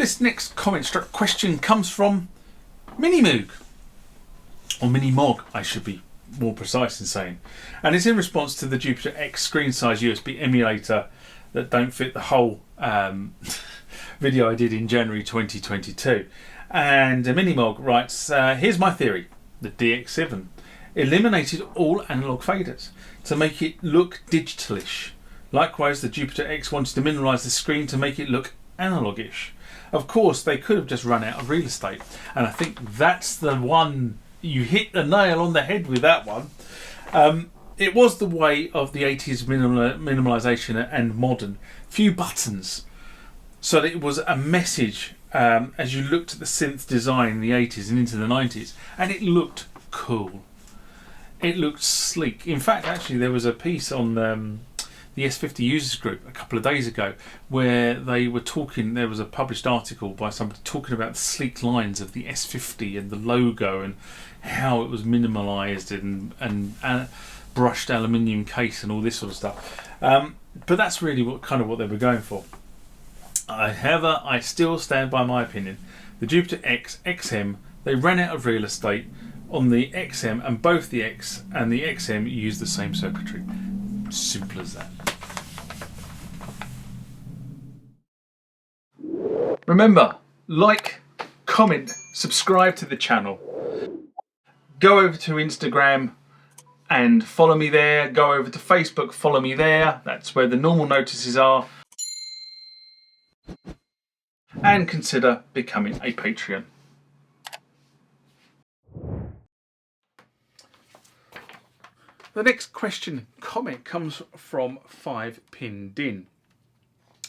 This next comment stroke question comes from Minimoog, or Minimog, I should be more precise in saying, and it's in response to the Jupiter X screen size USB emulator that don't fit the whole video I did in January 2022. And Minimog writes, here's my theory. The DX7 eliminated all analog faders to make it look digitalish. Likewise, the Jupiter X wanted to minimise the screen to make it look analogish. Of course, they could have just run out of real estate, and I think that's the one. You hit the nail on the head with that one. It was the way of the 80s minimalisation and modern. Few buttons. So that it was a message as you looked at the synth design in the 80s and into the 90s. And it looked cool. It looked sleek. In fact, actually, there was a piece on the S50 users group a couple of days ago where they were talking. There was a published article by somebody talking about the sleek lines of the S50 and the logo and how it was minimalised and brushed aluminium case and all this sort of stuff. But that's really what they were going for. However, I still stand by my opinion. The Jupiter X, XM, they ran out of real estate on the XM, and both the X and the XM use the same circuitry. Simple as that. Remember, like, comment, subscribe to the channel. Go over to Instagram and follow me there. Go over to Facebook, follow me there. That's where the normal notices are. And consider becoming a Patreon. The next comment comes from 5pin Din.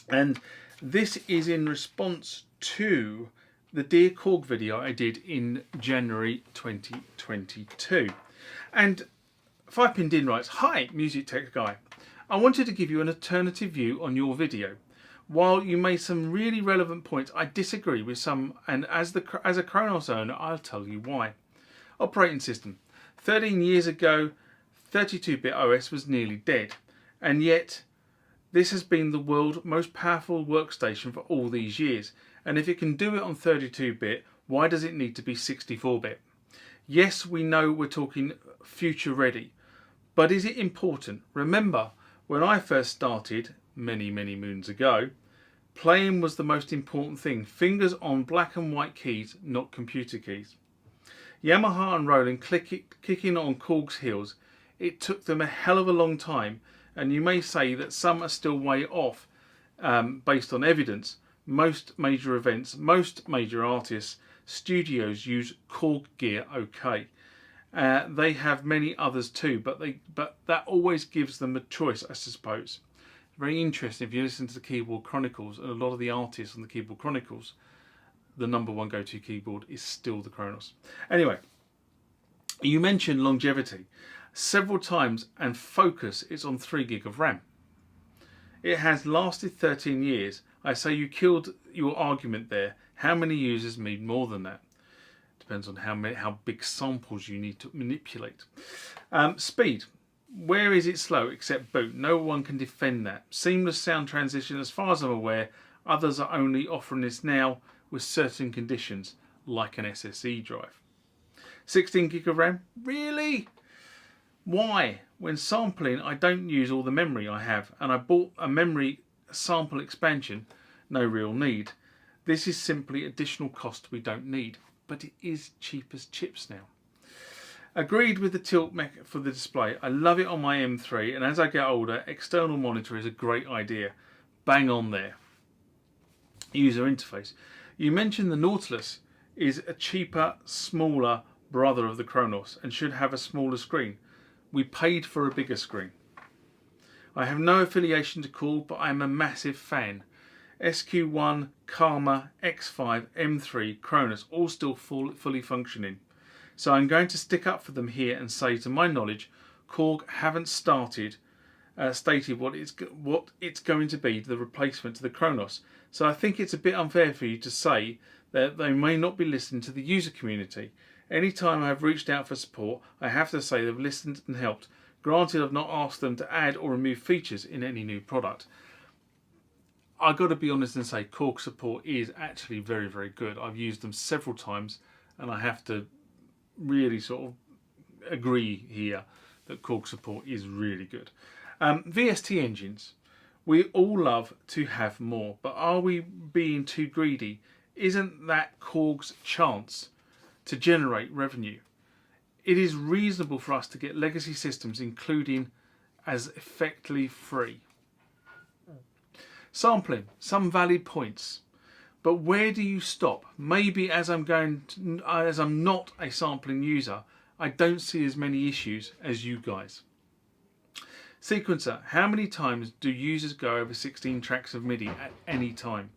And this is in response to the Dear Korg video I did in January 2022. And 5pin Din writes, "Hi, Music Tech Guy. I wanted to give you an alternative view on your video. While you made some really relevant points, I disagree with some, and as a KRONOS owner, I'll tell you why. Operating system. 13 years ago, 32-bit OS was nearly dead, and yet this has been the world's most powerful workstation for all these years. And if it can do it on 32-bit, why does it need to be 64-bit? Yes, we know we're talking future ready, but is it important? Remember, when I first started, many moons ago, playing was the most important thing. Fingers on black and white keys, not computer keys. Yamaha and Roland kicking on Korg's heels. It took them a hell of a long time, and you may say that some are still way off based on evidence. Most major events, most major artists, studios use Korg gear okay. They have many others too, but that always gives them a choice, I suppose. Very interesting if you listen to the Keyboard Chronicles, and a lot of the artists on the Keyboard Chronicles, the #1 go-to keyboard is still the KRONOS. Anyway, you mentioned longevity several times, and focus is on 3 gig of RAM. It has lasted 13 years. I say you killed your argument there. How many users need more than that? Depends on how big samples you need to manipulate. Speed. Where is it slow except boot? No one can defend that. Seamless sound transition, as far as I'm aware. Others are only offering this now with certain conditions, like an SSE drive. 16 gig of RAM? Really? Why? When sampling, I don't use all the memory I have, and I bought a memory sample expansion. No real need. This is simply additional cost we don't need, but it is cheap as chips now. Agreed with the tilt mech for the display. I love it on my M3, and as I get older, external monitor is a great idea. Bang on there. User interface. You mentioned the Nautilus is a cheaper, smaller brother of the KRONOS and should have a smaller screen. We paid for a bigger screen. I have no affiliation to Korg, but I am a massive fan. SQ1, Karma, X5, M3, KRONOS, all still fully functioning. So I'm going to stick up for them here and say, to my knowledge, Korg haven't stated what it's going to be, the replacement to the KRONOS. So I think it's a bit unfair for you to say that they may not be listening to the user community. Anytime I've reached out for support, I have to say they've listened and helped. Granted, I've not asked them to add or remove features in any new product. I've got to be honest and say Korg support is actually very, very good. I've used them several times, and I have to really sort of agree here that Korg support is really good. VST engines, we all love to have more, but are we being too greedy? Isn't that Korg's chance to generate revenue? It is reasonable for us to get legacy systems, including as effectively free. Sampling, some valid points, but where do you stop? Maybe as I'm not a sampling user, I don't see as many issues as you guys. Sequencer, how many times do users go over 16 tracks of MIDI at any time?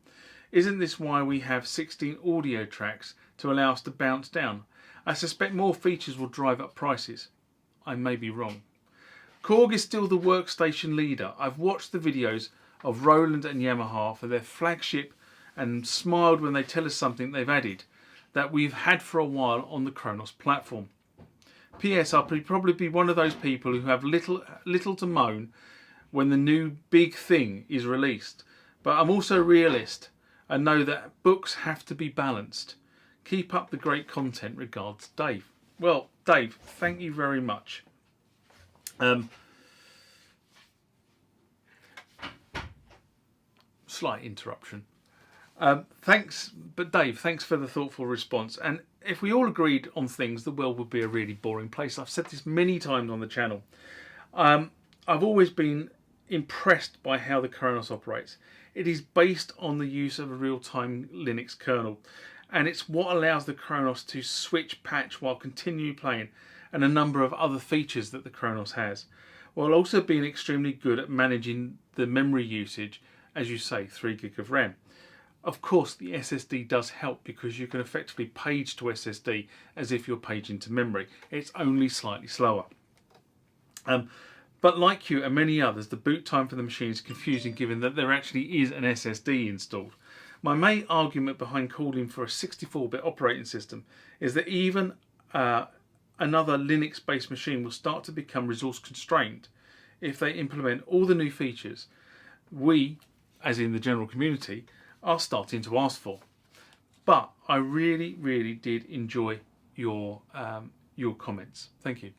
Isn't this why we have 16 audio tracks to allow us to bounce down? I suspect more features will drive up prices. I may be wrong. Korg is still the workstation leader. I've watched the videos of Roland and Yamaha for their flagship and smiled when they tell us something they've added that we've had for a while on the KRONOS platform. P.S. I'll probably be one of those people who have little to moan when the new big thing is released. But I'm also a realist and know that books have to be balanced. Keep up the great content. Regards, Dave. Well, Dave, thank you very much. Slight interruption. Thanks, but Dave, thanks for the thoughtful response. And if we all agreed on things, the world would be a really boring place. I've said this many times on the channel. I've always been impressed by how the KRONOS operates. It is based on the use of a real-time Linux kernel, and it's what allows the KRONOS to switch patch while continuing playing, and a number of other features that the KRONOS has, while also being extremely good at managing the memory usage, as you say, 3 gig of RAM. Of course, the SSD does help because you can effectively page to SSD as if you're paging to memory. It's only slightly slower. But like you and many others, the boot time for the machine is confusing given that there actually is an SSD installed. My main argument behind calling for a 64-bit operating system is that even another Linux-based machine will start to become resource constrained if they implement all the new features we, as in the general community, are starting to ask for. But I really did enjoy your comments. Thank you.